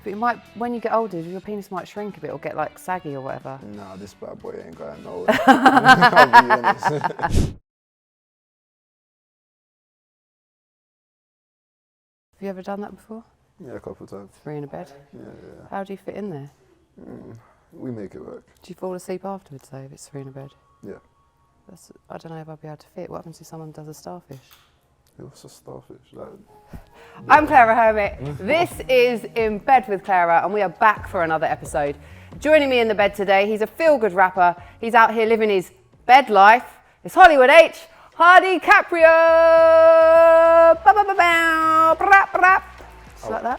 But you might, when you get older, your penis might shrink a bit or get like saggy or whatever. Nah, this bad boy ain't going nowhere. I'll be honest. Have you ever done that before? Yeah, a couple of times. 3 in a bed? Yeah. How do you fit in there? We make it work. Do you fall asleep afterwards though if it's 3 in a bed? Yeah. I don't know if I'd be able to fit. What happens if someone does a starfish? What's a starfish? I'm Claira Hermit. This is In Bed with Claira, and we are back for another episode. Joining me in the bed today, he's a feel-good rapper. He's out here living his bed life. It's Hollywood H. Hardy Caprio. Just like that.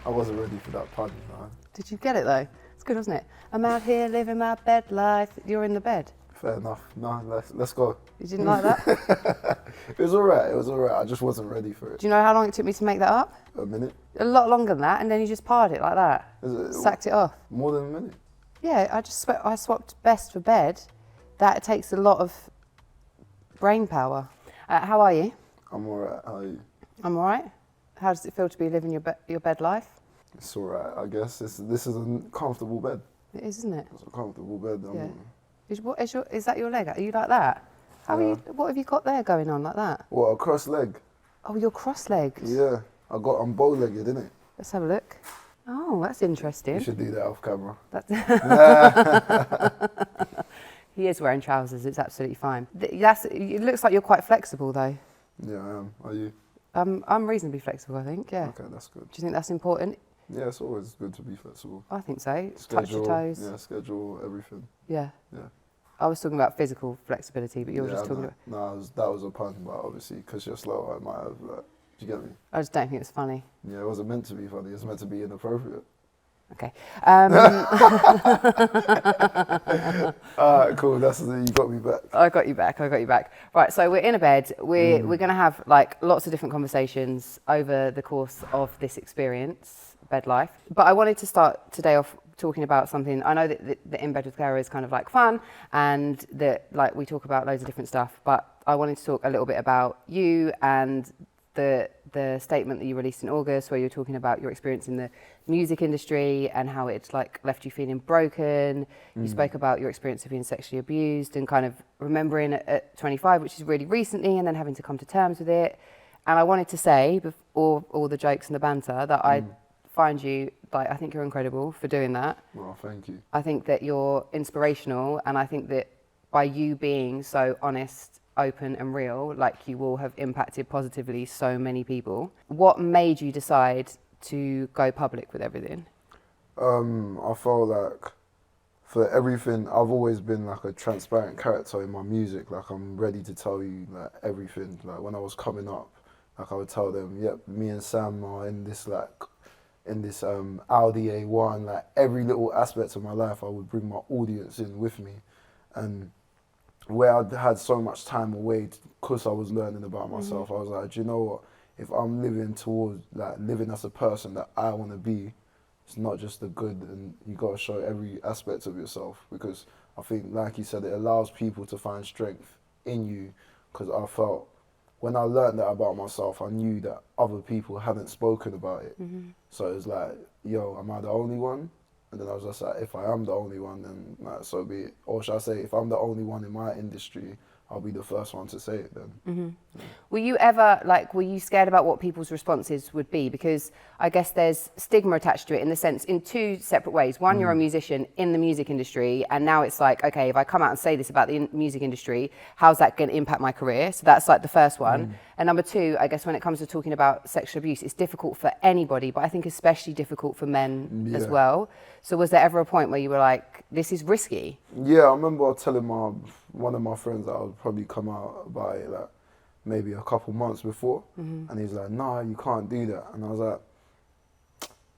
I wasn't ready for that pun, man. Did you get it though? It's good, wasn't it? I'm out here living my bed life. You're in the bed. Fair enough. No, let's go. You didn't like that? It was alright. I just wasn't ready for it. Do you know how long it took me to make that up? A minute? A lot longer than that, and then you just parred it like that. Sacked it off. More than a minute? Yeah, I swapped best for bed. That takes a lot of brain power. How are you? I'm alright. How are you? I'm alright. How does it feel to be living your bed life? It's alright, I guess. This is a comfortable bed. It is, isn't it? It's a comfortable bed. Yeah. Is that your leg? Are you like that? How are you? What have you got there going on like that? What, a cross leg? Oh, you're cross-legged. Yeah, I'm bow-legged, innit? Let's have a look. Oh, that's interesting. You should do that off camera. He is wearing trousers. It's absolutely fine. It looks like you're quite flexible though. Yeah, I am. Are you? I'm reasonably flexible, I think. Yeah. Okay, that's good. Do you think that's important? Yeah, it's always good to be flexible. I think so. Schedule, touch your toes. Yeah, schedule, everything. Yeah. Yeah. I was talking about physical flexibility, but you're just talking about... No, that was a pun, but obviously, because you're slow, I might have, do you get me? I just don't think it's funny. Yeah, it wasn't meant to be funny, it's meant to be inappropriate. Okay. Alright, cool, you got me back. I got you back. Right, so we're in a bed. We're going to have like lots of different conversations over the course of this experience, bed life. But I wanted to start today off talking about something. I know that the In Bed with Claira is kind of like fun and that like we talk about loads of different stuff, but I wanted to talk a little bit about you and the statement that you released in August where you're talking about your experience in the music industry and how it's like left you feeling broken. You spoke about your experience of being sexually abused and kind of remembering at 25, which is really recently, and then having to come to terms with it. And I wanted to say, before all the jokes and the banter, that I find you, like, I think you're incredible for doing that. Well, thank you. I think that you're inspirational, and I think that by you being so honest, open and real, like, you will have impacted positively so many people. What made you decide to go public with everything? I felt like for everything, I've always been like a transparent character in my music. Like, I'm ready to tell you like everything. Like, when I was coming up, like, I would tell them, yep, me and Sam are in this Audi A1, like every little aspect of my life I would bring my audience in with me. And where I'd had so much time away because I was learning about myself, I was like, do you know what, if I'm living as a person that I want to be, it's not just the good, and you got to show every aspect of yourself, because I think, like you said, it allows people to find strength in you, because I felt when I learned that about myself, I knew that other people hadn't spoken about it. So it was like, yo, am I the only one? And then I was just like, if I am the only one, then like, so be it. Or should I say, if I'm the only one in my industry, I'll be the first one to say it then. Were you ever, were you scared about what people's responses would be? Because I guess there's stigma attached to it in two separate ways. One, you're a musician in the music industry, and now it's like, okay, if I come out and say this about the music industry, how's that going to impact my career? So that's like the first one. And number two, I guess when it comes to talking about sexual abuse, it's difficult for anybody, but I think especially difficult for men as well. So was there ever a point where you were like, this is risky? Yeah, I remember telling one of my friends that I would probably come out about it like maybe a couple months before, and he's like, nah, you can't do that. And I was like,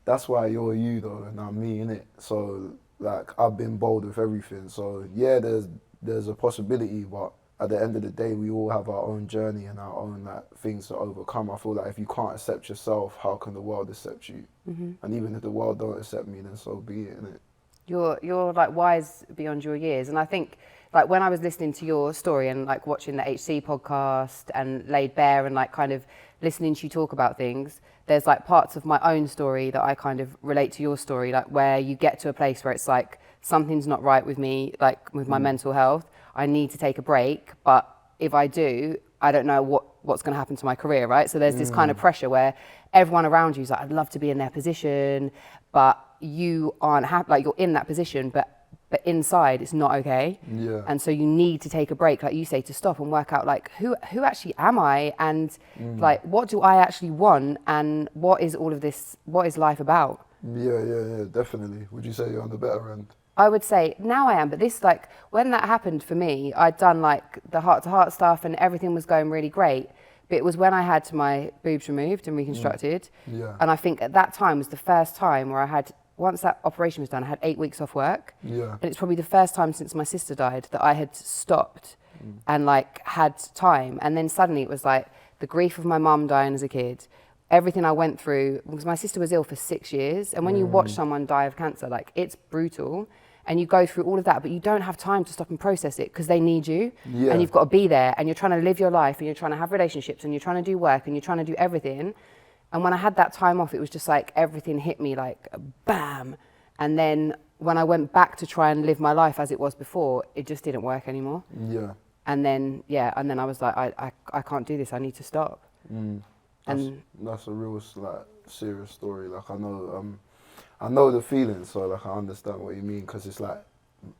that's why you're you though, and I'm me, innit? So like, I've been bold with everything. So yeah, there's a possibility, but at the end of the day, we all have our own journey and our own like things to overcome. I feel like if you can't accept yourself, how can the world accept you? And even if the world don't accept me, then so be it, innit? You're like wise beyond your years, and I think like when I was listening to your story and like watching the HC podcast and Laid Bare and like kind of listening to you talk about things, there's like parts of my own story that I kind of relate to your story, like where you get to a place where it's like something's not right with me, like with my mental health. I need to take a break, but if I do, I don't know what's going to happen to my career, right? So there's this kind of pressure where everyone around you is like, I'd love to be in their position, but you aren't happy, like you're in that position, but inside it's not okay. Yeah. And so you need to take a break, like you say, to stop and work out like who actually am I, and like what do I actually want, and what is all of this, what is life about? Yeah, definitely. Would you say you're on the better end? I would say now I am, but this, like, when that happened for me, I'd done like the heart-to-heart stuff and everything was going really great. But it was when I had my boobs removed and reconstructed. Yeah. And I think at that time was the first time where I had, once that operation was done, I had 8 weeks off work. Yeah. And it's probably the first time since my sister died that I had stopped and like had time. And then suddenly it was like the grief of my mum dying as a kid, everything I went through, because my sister was ill for 6 years. And when you watch someone die of cancer, like, it's brutal. And you go through all of that, but you don't have time to stop and process it because they need you. Yeah. And you've got to be there, and you're trying to live your life, and you're trying to have relationships, and you're trying to do work, and you're trying to do everything. And when I had that time off, it was just like everything hit me like bam. And then when I went back to try and live my life as it was before, it just didn't work anymore. Yeah. And then, and then I was like, I can't do this, I need to stop. That's a real like serious story. Like I know the feeling, so like I understand what you mean, because it's like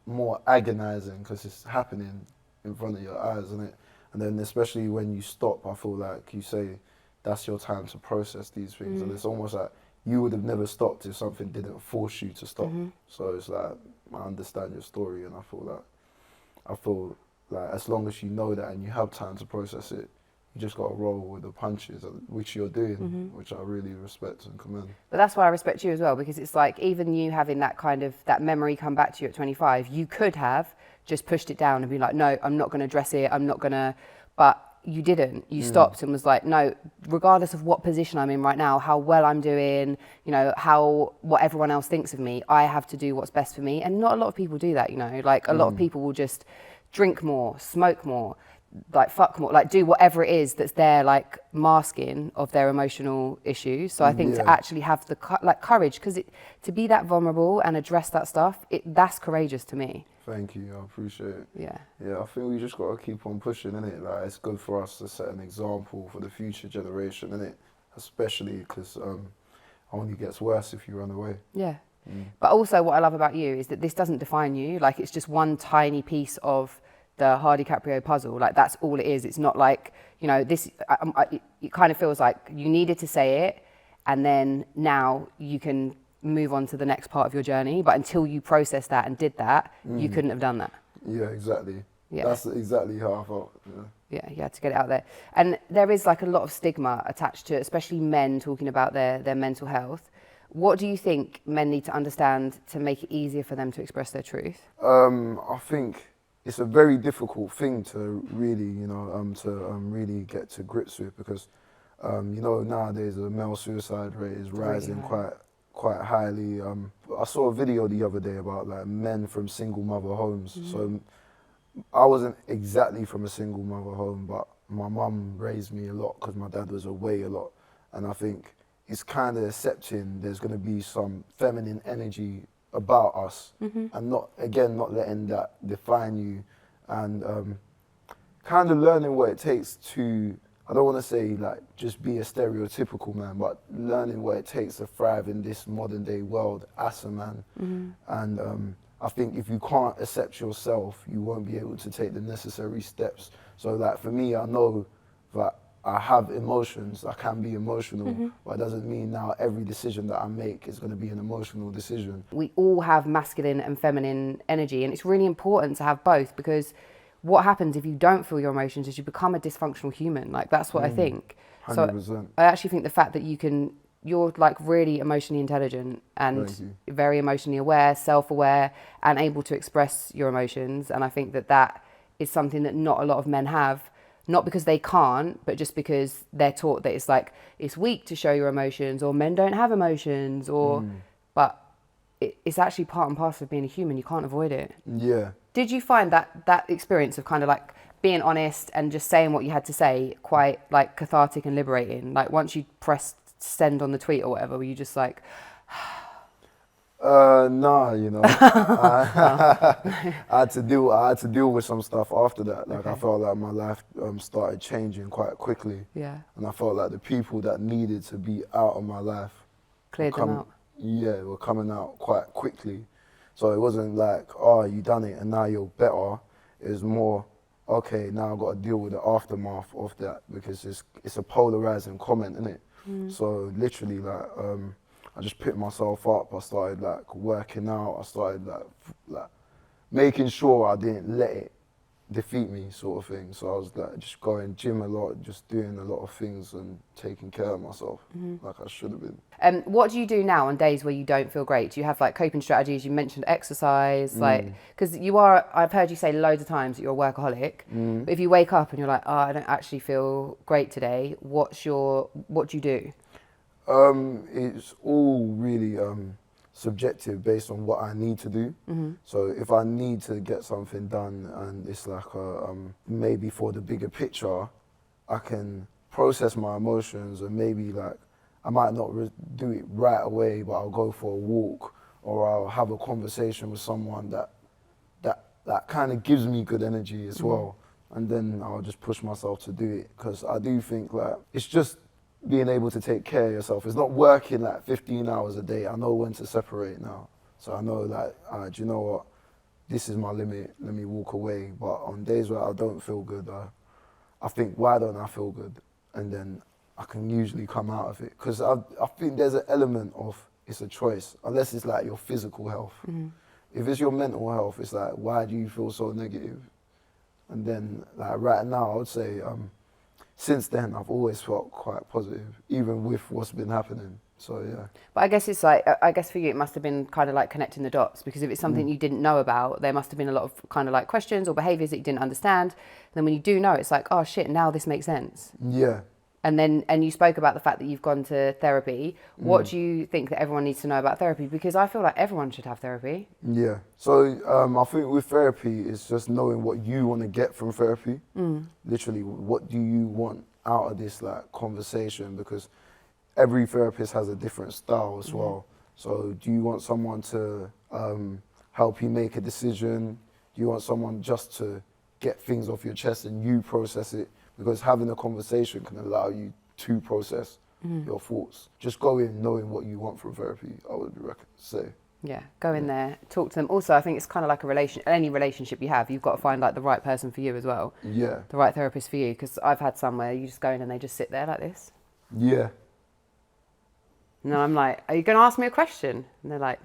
more agonizing because it's happening in front of your eyes, isn't it? And then especially when you stop, I feel like you say that's your time to process these things, and it's almost like you would have never stopped if something didn't force you to stop. So it's like I understand your story, and I feel like as long as you know that and you have time to process it, you just got to roll with the punches, which you're doing, which I really respect and commend. But that's why I respect you as well, because it's like, even you having that kind of, that memory come back to you at 25, you could have just pushed it down and been like, no, I'm not going to address it, I'm not going to, but you didn't. You stopped and was like, no, regardless of what position I'm in right now, how well I'm doing, you know, what everyone else thinks of me, I have to do what's best for me. And not a lot of people do that, you know, like a lot of people will just drink more, smoke more, like fuck more, like do whatever it is that's their like masking of their emotional issues. So I think to actually have the courage, because to be that vulnerable and address that stuff, that's courageous to me. Thank you, I appreciate it. Yeah. Yeah, I think we just got to keep on pushing, innit? Like, it's good for us to set an example for the future generation, innit? Especially because only gets worse if you run away. Yeah. But also what I love about you is that this doesn't define you. Like, it's just one tiny piece of the Hardy Caprio puzzle. Like, that's all it is. It's not like, you know, this, it kind of feels like you needed to say it, and then now you can move on to the next part of your journey. But until you processed that and did that, you couldn't have done that. Yeah, exactly. Yeah. That's exactly how I felt. Yeah, you had to get it out there. And there is like a lot of stigma attached to it, especially men talking about their mental health. What do you think men need to understand to make it easier for them to express their truth? I think it's a very difficult thing to really, really get to grips with, because, nowadays the male suicide rate is rising quite highly. I saw a video the other day about like men from single mother homes. So I wasn't exactly from a single mother home, but my mum raised me a lot because my dad was away a lot. And I think it's kind of accepting there's going to be some feminine energy about us, and not letting that define you, and kind of learning what it takes to, I don't want to say like just be a stereotypical man, but learning what it takes to thrive in this modern day world as a man. And I think if you can't accept yourself, you won't be able to take the necessary steps. So like for me, I know that I have emotions, I can be emotional, but it doesn't mean now every decision that I make is going to be an emotional decision. We all have masculine and feminine energy, and it's really important to have both, because what happens if you don't feel your emotions is you become a dysfunctional human. Like, that's what I think. 100%. So I actually think the fact that you're like really emotionally intelligent and very emotionally aware, self-aware, and able to express your emotions. And I think that is something that not a lot of men have. Not because they can't, but just because they're taught that it's like, it's weak to show your emotions, or men don't have emotions, or, but it's actually part and parcel of being a human. You can't avoid it. Yeah. Did you find that experience of kind of like being honest and just saying what you had to say quite like cathartic and liberating? Like, once you pressed send on the tweet or whatever? Were you just like, Nah, you know, I had to deal with some stuff after that. Like, I felt like my life started changing quite quickly. yeah, And I felt like the people that needed to be out of my life cleared them out? Yeah, were coming out quite quickly. So it wasn't like, oh, you done it and now you're better. It was more, okay, now I've got to deal with the aftermath of that, because it's a polarizing comment, isn't it? So literally, like, I just picked myself up. I started like working out. I started like making sure I didn't let it defeat me, sort of thing. So I was like just going gym a lot, just doing a lot of things and taking care of myself like I should have been. What do you do now on days where you don't feel great? Do you have like coping strategies? You mentioned exercise, like, because I've heard you say loads of times that you're a workaholic, but if you wake up and you're like, oh, I don't actually feel great today, what do you do? It's all really subjective based on what I need to do. So if I need to get something done and it's like maybe for the bigger picture, I can process my emotions, and maybe like I might not do it right away, but I'll go for a walk, or I'll have a conversation with someone that kind of gives me good energy as well, and then I'll just push myself to do it, because I do think like it's just being able to take care of yourself. It's not working like 15 hours a day. I know when to separate now. So I know like, do you know what? This is my limit. Let me walk away. But on days where I don't feel good, I think, why don't I feel good? And then I can usually come out of it. Because I think there's an element of it's a choice, unless it's like your physical health. If it's your mental health, it's like, why do you feel so negative? And then like right now, I would say, since then, I've always felt quite positive, even with what's been happening. So, yeah. But I guess it's like, I guess for you, it must have been kind of like connecting the dots, because if it's something you didn't know about, there must have been a lot of kind of like questions or behaviours that you didn't understand. And then when you do know, it's like, oh shit, now this makes sense. Yeah. And you spoke about the fact that you've gone to therapy. What do you think that everyone needs to know about therapy? Because I feel like everyone should have therapy. Yeah. So I think with therapy, it's just knowing what you want to get from therapy. Literally, what do you want out of this like conversation? Because every therapist has a different style as well. So do you want someone to help you make a decision? Do you want someone just to get things off your chest and you process it? Because having a conversation can allow you to process your thoughts. Just go in knowing what you want from therapy, I would say. Yeah, go in there, talk to them. Also, I think it's kind of like any relationship you have, you've got to find like the right person for you as well. Yeah. The right therapist for you. Because I've had some where you just go in and they just sit there like this. Yeah. And then I'm like, are you going to ask me a question? And they're like,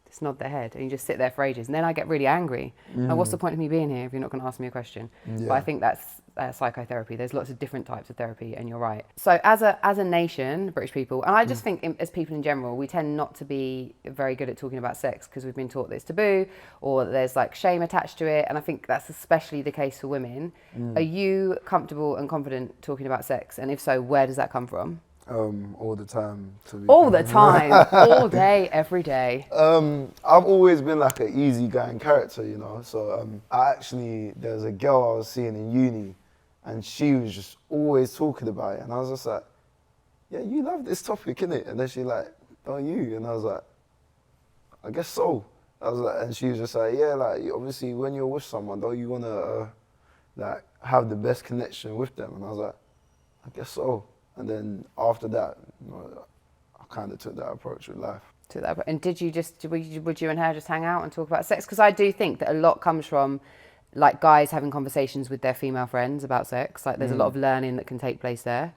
just nod their head, and you just sit there for ages. And then I get really angry. Like, what's the point of me being here if you're not going to ask me a question? Yeah. But I think that's psychotherapy. There's lots of different types of therapy, and you're right. So as a nation, British people, and I just think as people in general, we tend not to be very good at talking about sex because we've been taught that it's taboo, or that there's like shame attached to it. And I think that's especially the case for women. Are you comfortable and confident talking about sex? And if so, where does that come from? All the time. All the time, all day, every day. I've always been like an easygoing character, you know. So there's a girl I was seeing in uni, and she was just always talking about it, and I was just like, yeah, you love this topic, innit? And then she like, don't you? And I was like, I guess so. I was like, and she was just like, yeah, like obviously when you're with someone, don't you wanna like have the best connection with them? And I was like, I guess so. And then after that, you know, I kind of took that approach with life. And would you and her just hang out and talk about sex? Because I do think that a lot comes from like guys having conversations with their female friends about sex. Like there's a lot of learning that can take place there.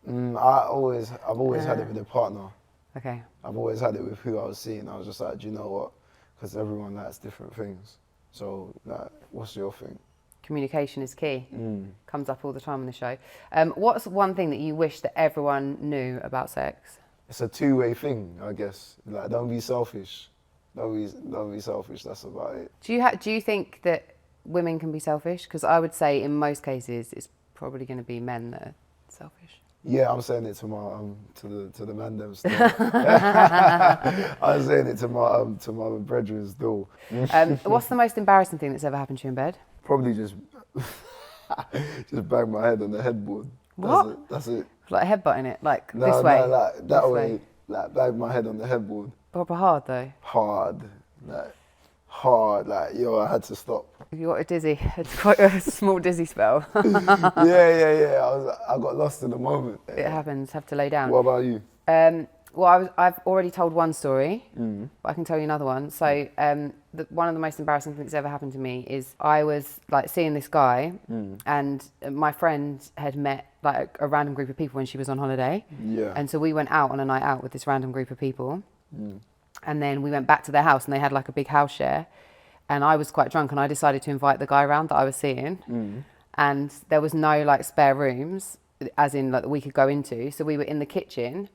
I've always had it with a partner. Okay. I've always had it with who I was seeing. I was just like, do you know what? Because everyone likes different things. So like, what's your thing? Communication is key. Comes up all the time on the show. What's one thing that you wish that everyone knew about sex? It's a two-way thing, I guess. Like, don't be selfish. Don't be selfish. That's about it. Do you think that women can be selfish? Because I would say in most cases it's probably going to be men that are selfish. Yeah, I'm saying it to my to the man them still. I'm saying it to my brethren still. What's the most embarrassing thing that's ever happened to you in bed? Probably just bang my head on the headboard. What? That's it. Like headbutting it, like No, this way. no, like that this way. Like bang my head on the headboard. Proper hard though. Hard. Like, yo, I had to stop. You got a dizzy. It's quite a small dizzy spell. Yeah. I got lost in the moment. It happens. Have to lay down. What about you? Well, I've already told one story, but I can tell you another one. So, one of the most embarrassing things that ever happened to me is I was like seeing this guy, and my friend had met like a random group of people when she was on holiday. Yeah. And so we went out on a night out with this random group of people, and then we went back to their house, and they had like a big house share, and I was quite drunk, and I decided to invite the guy around that I was seeing, and there was no like spare rooms, as in like that we could go into, so we were in the kitchen.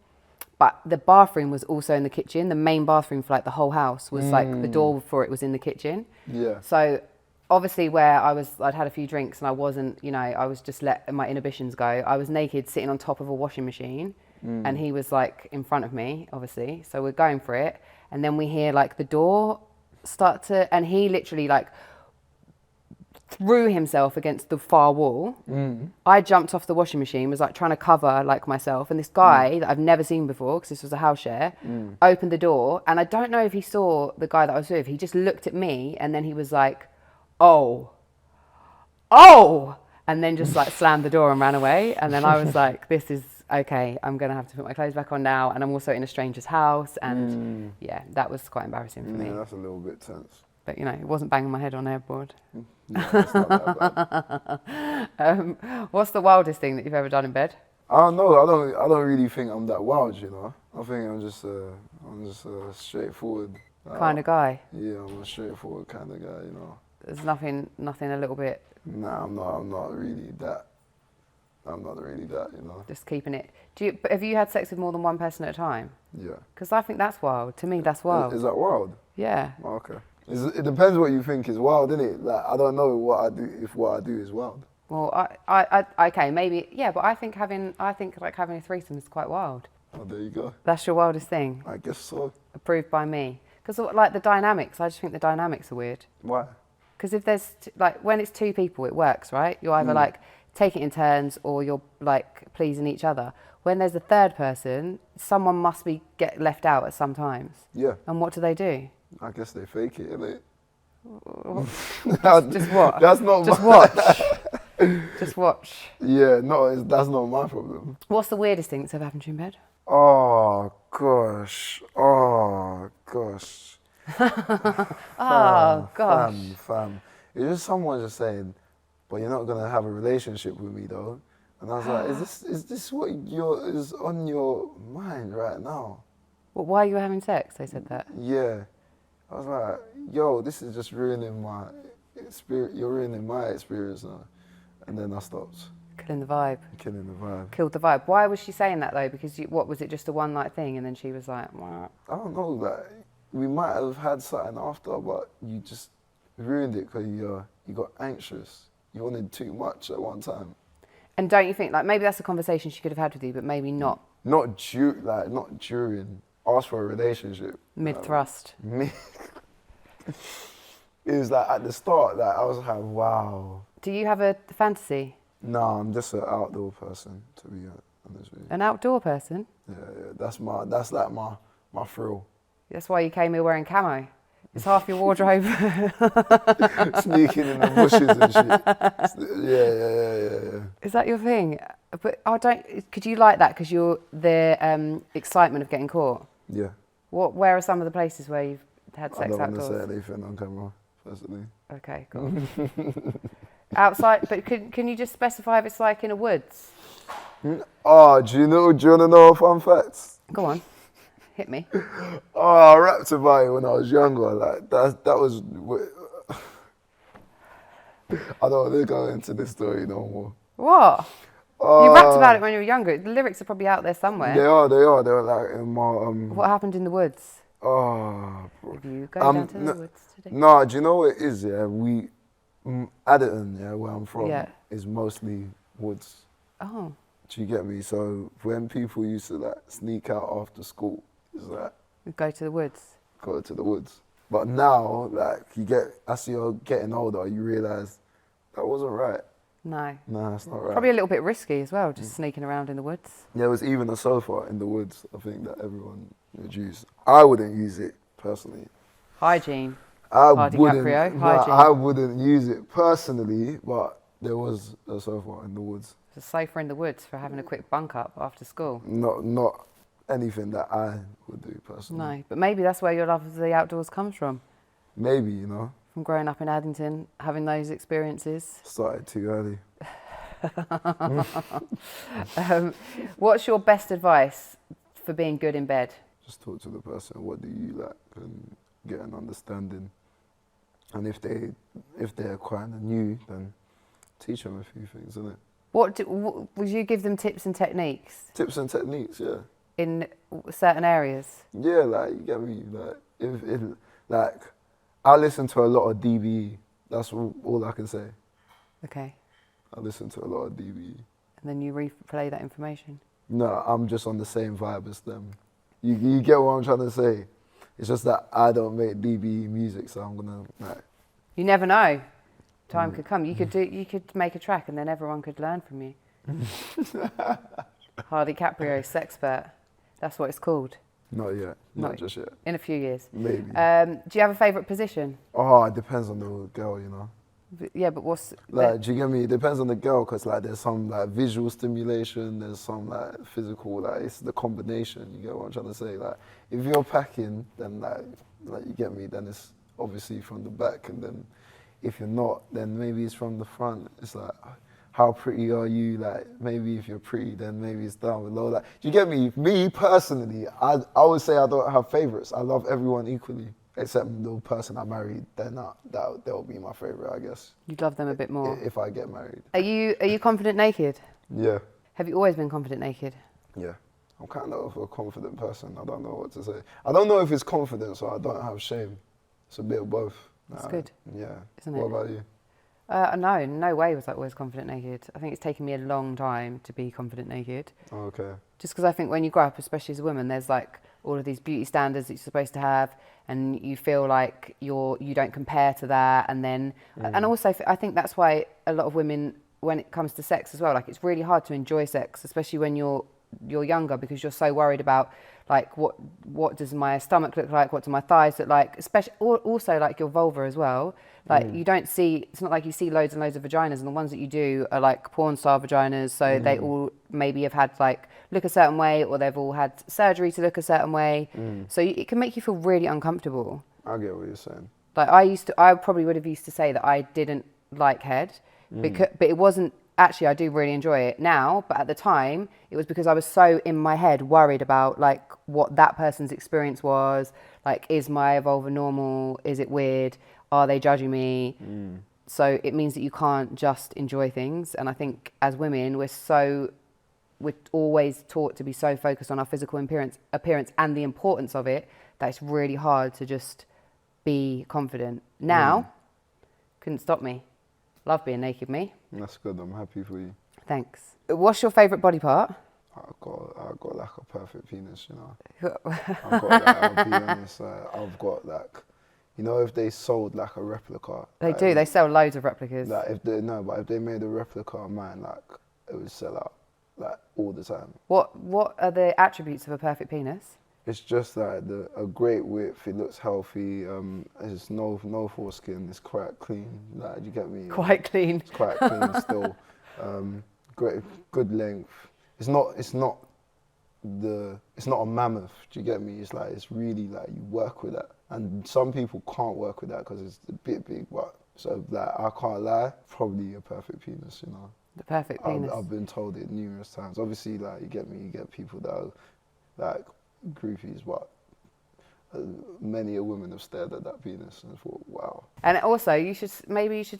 But the bathroom was also in the kitchen. The main bathroom for like the whole house was like the door for it was in the kitchen. Yeah. So obviously where I'd had a few drinks and I wasn't, I was just let my inhibitions go. I was naked sitting on top of a washing machine and he was like in front of me, obviously. So we're going for it. And then we hear like the door start to, and he literally like threw himself against the far wall. I jumped off the washing machine, was like trying to cover like myself, and this guy that I've never seen before because this was a house share opened the door, and I don't know if he saw the guy that I was with. He just looked at me and then he was like, oh, and then just like slammed the door and ran away. And then I was like, this is okay, I'm gonna have to put my clothes back on now, and I'm also in a stranger's house, and yeah, that was quite embarrassing for me. Yeah, that's a little bit tense. But it wasn't banging my head on airboard. Yeah, it's not that bad. What's the wildest thing that you've ever done in bed? I don't know. I don't really think I'm that wild, I think I'm just a straightforward Kind of guy. Yeah, I'm a straightforward kind of guy, There's nothing a little bit. Nah, I'm not really that. I'm not really that, Just keeping it. Have you had sex with more than one person at a time? Yeah. Because I think that's wild. To me, that's wild. Is that wild? Yeah. Oh, okay. It depends what you think is wild, innit? Like, I don't know what I do if what I do is wild. Well, I okay, maybe, yeah, but I think having a threesome is quite wild. Oh, there you go. That's your wildest thing? I guess so. Approved by me. Because like the dynamics, I just think the dynamics are weird. Why? Because if there's, when it's two people, it works, right? You're either like taking it in turns or you're like pleasing each other. When there's a third person, someone must get left out at some times. Yeah. And what do they do? I guess they fake it, innit? Just what? That's not Just my... watch. Just watch. Yeah, no, that's not my problem. What's the weirdest thing that's ever happened to you in bed? Oh, gosh. Fam. It's just someone just saying, but you're not going to have a relationship with me, though. And I was like, is this what is on your mind right now? Well, why are you having sex? They said that. Yeah. I was like, yo, this is just ruining my experience. You're ruining my experience now. And then I stopped. Killing the vibe. Killing the vibe. Killed the vibe. Why was she saying that, though? Because what was it, just a one night thing? And then she was like, "Mwah." I don't know, like, we might have had something after, but you just ruined it because you got anxious. You wanted too much at one time. And don't you think, like, maybe that's a conversation she could have had with you, but maybe not? Not during. Ask for a relationship. Mid-thrust. It was like at the start, like I was like, wow. Do you have a fantasy? No, I'm just an outdoor person, to be honest with you. An outdoor person? Yeah, that's like my thrill. That's why you came here wearing camo. It's half your wardrobe. Sneaking in the bushes and shit. Yeah. Is that your thing? But could you like that because you're the excitement of getting caught? Yeah. Where are some of the places where you've had sex outdoors? I don't want to say anything on camera, personally. Okay, cool. Outside, but can you just specify if it's like in a woods? Oh, do you want to know fun facts? Go on, hit me. Oh, I rapped about it when I was younger. Like that was. I don't want to go into this story no more. What? You rapped about it when you were younger. The lyrics are probably out there somewhere. They are. They're like in my What happened in the woods? Oh. If you go down to the woods today. No, do you know what it is? Yeah, Adderton, where I'm from, is mostly woods. Oh. Do you get me? So when people used to like sneak out after school, it's like we go to the woods. Go to the woods. But now, like as you're getting older, you realise that wasn't right. No. Nah, that's not right. Probably a little bit risky as well, just sneaking around in the woods. There was even a sofa in the woods, I think, that everyone would use. I wouldn't use it, personally. Hygiene. I Hardy wouldn't, Caprio, no, hygiene. I wouldn't use it personally, but there was a sofa in the woods. It's a sofa in the woods for having a quick bunk up after school. Not anything that I would do personally. No, but maybe that's where your love of the outdoors comes from. Maybe, you know, From growing up in Addington, having those experiences. started too early. What's your best advice for being good in bed? Just talk to the person, what do you like, and get an understanding. And if they're kind of new, then teach them a few things, innit? Would you give them tips and techniques Tips and techniques, yeah. in certain areas? Yeah, like, you get me? Like, I listen to a lot of DBE. That's all I can say. Okay. I listen to a lot of DBE. And then you replay that information? No, I'm just on the same vibe as them. You get what I'm trying to say? It's just that I don't make DBE music, so I'm gonna like. You never know. Time could come. You could make a track and then everyone could learn from you. Hardy Caprio, Sexpert. That's what it's called. Not yet. Not just yet. In a few years. Maybe. Do you have a favourite position? Oh, it depends on the girl, you know. Yeah, but what's... Like, do you get me? It depends on the girl, because like there's some like visual stimulation, there's some like physical, like it's the combination. You get what I'm trying to say? Like, if you're packing, then like you get me, then it's obviously from the back, and then if you're not, then maybe it's from the front. It's like, how pretty are you? Like, maybe if you're pretty, then maybe it's down below. Like, do you get me? Me personally, I would say I don't have favorites. I love everyone equally, except the person I married. Then they'll be my favorite, I guess. You'd love them a bit more. If I get married. Are you confident naked? Yeah. Have you always been confident naked? Yeah. I'm kind of a confident person. I don't know what to say. I don't know if it's confidence or I don't have shame. It's a bit of both. That's good. Yeah. Isn't What it? about you? No way was I always confident naked. I think it's taken me a long time to be confident naked. Oh, okay. Just because I think when you grow up, especially as a woman, there's like all of these beauty standards that you're supposed to have, and you feel like you don't compare to that. And then, and also I think that's why a lot of women, when it comes to sex as well, like it's really hard to enjoy sex, especially when you're younger, because you're so worried about like what does my stomach look like, what do my thighs look like, especially also like your vulva as well. Like you don't see, it's not like you see loads and loads of vaginas, and the ones that you do are like porn star vaginas, so they all maybe have had like look a certain way, or they've all had surgery to look a certain way. So it can make you feel really uncomfortable. I get what you're saying. Like I probably would have used to say that I didn't like head, but it wasn't. Actually, I do really enjoy it now, but at the time, it was because I was so in my head worried about like what that person's experience was. Like, is my vulva normal? Is it weird? Are they judging me? So it means that you can't just enjoy things. And I think as women, we're always taught to be so focused on our physical appearance and the importance of it, that it's really hard to just be confident. Now, couldn't stop me. Love being naked, me. That's good. I'm happy for you. Thanks. What's your favourite body part? I've got like a perfect penis, you know. I've got like, I'll be honest, I've got like, you know, if they sold like a replica. They like, do. They sell loads of replicas. Like if they made a replica of mine, like it would sell out like all the time. What are the attributes of a perfect penis? It's just like a great width. It looks healthy. It's no foreskin. It's quite clean. Like, do you get me? Quite clean. It's quite clean still. Good length. It's not a mammoth. Do you get me? It's like it's really like you work with that. And some people can't work with that because it's a bit big. But so like I can't lie. Probably a perfect penis. You know. The perfect penis. I've been told it numerous times. Obviously, like you get me. You get people that are like groupies, but many a women have stared at that penis and thought, wow. And also, you should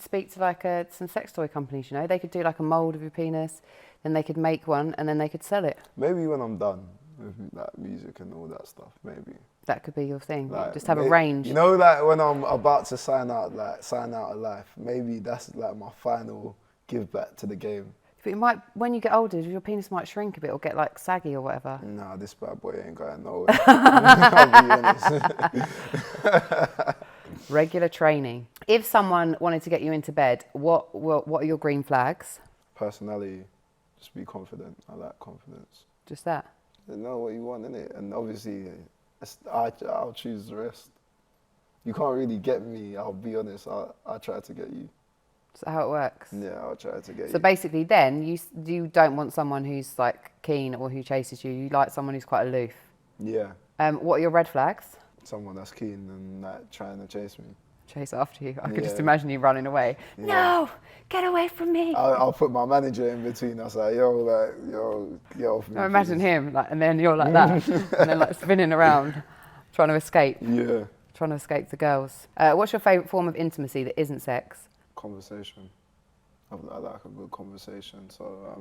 speak to like some sex toy companies. You know, they could do like a mold of your penis, then they could make one, and then they could sell it. Maybe when I'm done with like music and all that stuff, maybe that could be your thing. Like, just have a range. You know, like when I'm about to sign out of life, maybe that's like my final give back to the game. But you might, when you get older, your penis might shrink a bit or get like saggy or whatever. Nah, this bad boy ain't going nowhere. I'll be honest. Regular training. If someone wanted to get you into bed, what are your green flags? Personality, just be confident. I like confidence. Just that? You know what you want, innit? And obviously, I'll choose the rest. You can't really get me, I'll be honest. I'll try to get you. Is that how it works? Yeah, I'll try to get you. So basically then, you don't want someone who's like keen or who chases you. You like someone who's quite aloof. Yeah. What are your red flags? Someone that's keen and like trying to chase me. Chase after you. I could just imagine you running away. Yeah. No, get away from me. I'll put my manager in between us, like, yo, get off me. I imagine him, like, and then you're like that, and then like spinning around, trying to escape. Yeah. Trying to escape the girls. What's your favourite form of intimacy that isn't sex? Conversation. I like a good conversation. So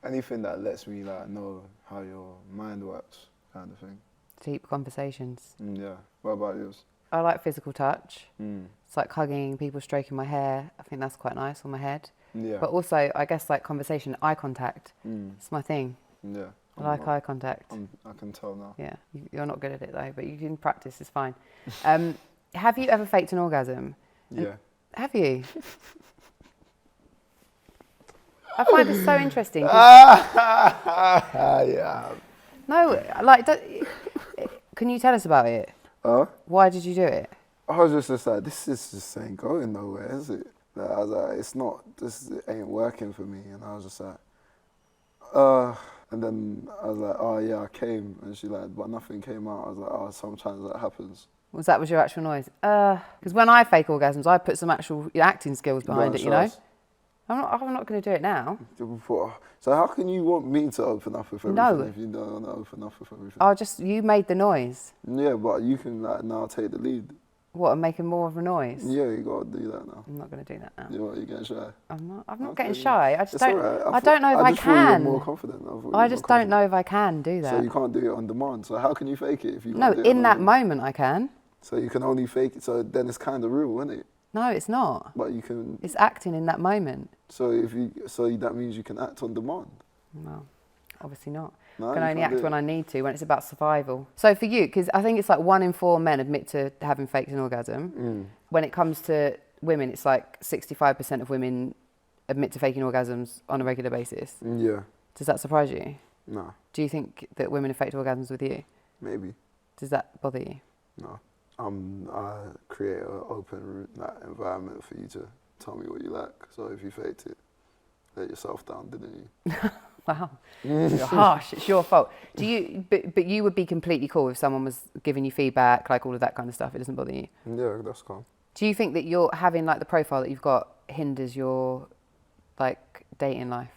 anything that lets me like know how your mind works, kind of thing. Deep conversations. Yeah. What about yours? I like physical touch. It's like hugging, people stroking my hair. I think that's quite nice on my head. Yeah. But also, I guess like conversation, eye contact. It's my thing. Yeah. I like eye contact. I can tell now. Yeah, you're not good at it though, but you can practice, it's fine. Have you ever faked an orgasm? Yeah. Have you? I find this so interesting. Yeah. No, like, can you tell us about it? Why did you do it? I was just like, this is just ain't going nowhere, is it? Like, I was like, this ain't working for me. And I was just like, and then I was like, oh yeah, I came. And she like, but nothing came out. I was like, oh, sometimes that happens. Was your actual noise? Because when I fake orgasms, I put some actual acting skills behind it, you know? I'm not going to do it now. So how can you want me to open up with everything if you don't want to open up with everything? You made the noise. Yeah, but you can like now take the lead. What, and making more of a noise? Yeah, you got to do that now. I'm not going to do that now. You're getting shy? I'm not getting shy. I just it's don't, right. I don't know if I just thought you can. were more confident. I just don't know if I can do that. So you can't do it on demand. So how can you fake it if you No, can't do it in on that demand? moment I can. So you can only fake it. So then it's kind of real, isn't it? No, it's not. But you can. It's acting in that moment. So that means you can act on demand. No, obviously not. No, I can only act when I need to, when it's about survival. So for you, because I think it's like 1 in 4 men admit to having faked an orgasm. When it comes to women, it's like 65% of women admit to faking orgasms on a regular basis. Yeah. Does that surprise you? No. Do you think that women have faked orgasms with you? Maybe. Does that bother you? No. I create an open environment for you to tell me what you like. So if you faked it, let yourself down, didn't you? Wow, you're harsh. It's your fault. But you would be completely cool if someone was giving you feedback, like all of that kind of stuff. It doesn't bother you. Yeah, that's calm. Do you think that you're having like the profile that you've got hinders your like dating life?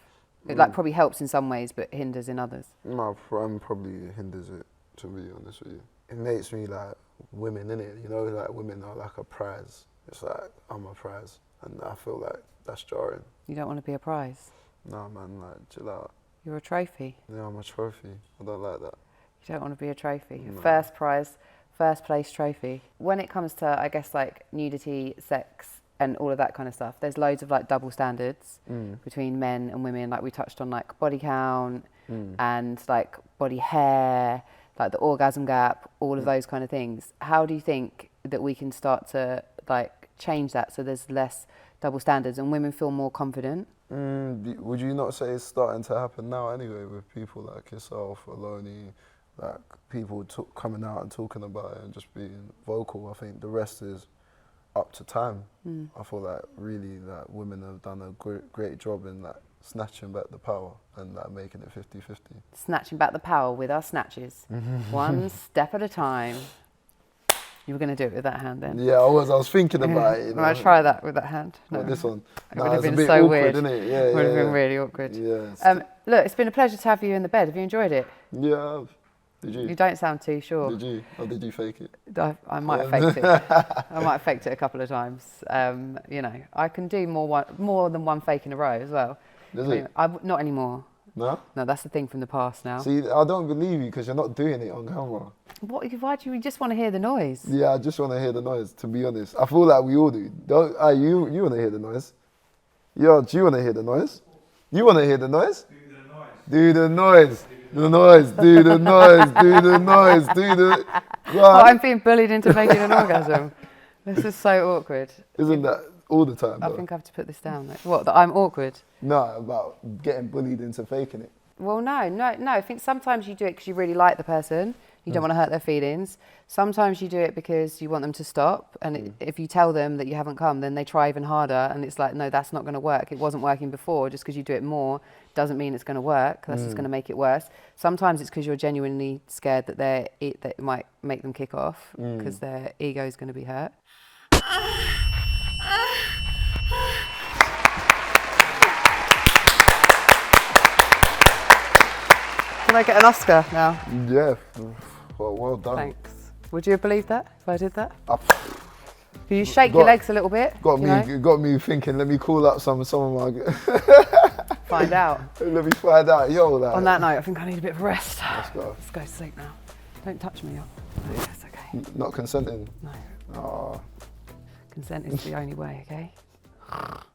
It like probably helps in some ways, but hinders in others. No, probably hinders it. To be honest with you, it makes me like women, innit? You know, like women are like a prize. It's like I'm a prize, and I feel like that's jarring. You don't want to be a prize. No, man, like chill out. You're a trophy. Yeah, I'm a trophy. I don't like that. You don't want to be a trophy. No. First prize, first place trophy. When it comes to, I guess, like nudity, sex, and all of that kind of stuff, there's loads of like double standards between men and women. Like we touched on like body count and like body hair, like the orgasm gap, all of those kind of things. How do you think that we can start to like change that so there's less double standards and women feel more confident? Would you not say it's starting to happen now anyway with people like yourself, Aloni, like people coming out and talking about it and just being vocal? I think the rest is up to time. I feel like really that women have done a great job in like snatching back the power and like making it 50-50. Snatching back the power with our snatches. One step at a time. You were going to do it with that hand then? Yeah, I was thinking about it. You know? I try that with that hand. No. This one. It would have been a bit so awkward, weird. Isn't it? Yeah, It would have been really awkward. Yeah. Look, it's been a pleasure to have you in the bed. Have you enjoyed it? Yeah. Did you? You don't sound too sure. Did you? Or did you fake it? I might have faked it. I might have faked it a couple of times. You know, I can do more than one fake in a row as well. Does it? Not anymore. No? No, that's the thing from the past now. See, I don't believe you because you're not doing it on camera. Why do you just want to hear the noise? Yeah, I just want to hear the noise, to be honest. I feel like we all do. You want to hear the noise? Yo, do you want to hear the noise? You want to hear the noise? Do the noise. Do the noise. Do the noise. Do the noise. Do the... Go Oh, on. I'm being bullied into making an orgasm. This is so awkward. Isn't that all the time, I though? think I have to put this down. Like, what, that I'm awkward? No, about getting bullied into faking it. Well, no. I think sometimes you do it because you really like the person. You don't want to hurt their feelings. Sometimes you do it because you want them to stop. And if you tell them that you haven't come, then they try even harder. And it's like, no, that's not going to work. It wasn't working before. Just because you do it more doesn't mean it's going to work. That's just going to make it worse. Sometimes it's because you're genuinely scared that that it might make them kick off because their ego is going to be hurt. Can I get an Oscar now? Yeah. Well done. Thanks. Would you have believed that if I did that? I- Can you shake your legs a little bit? Got you me. know? Got me thinking. Let me call up some of my. Find out. Let me find out. Yo, like. On that note, I think I need a bit of rest. Let's go. Let's go to sleep now. Don't touch me up. No, that's okay. Not consenting. No. Oh. Consent is the only way, okay?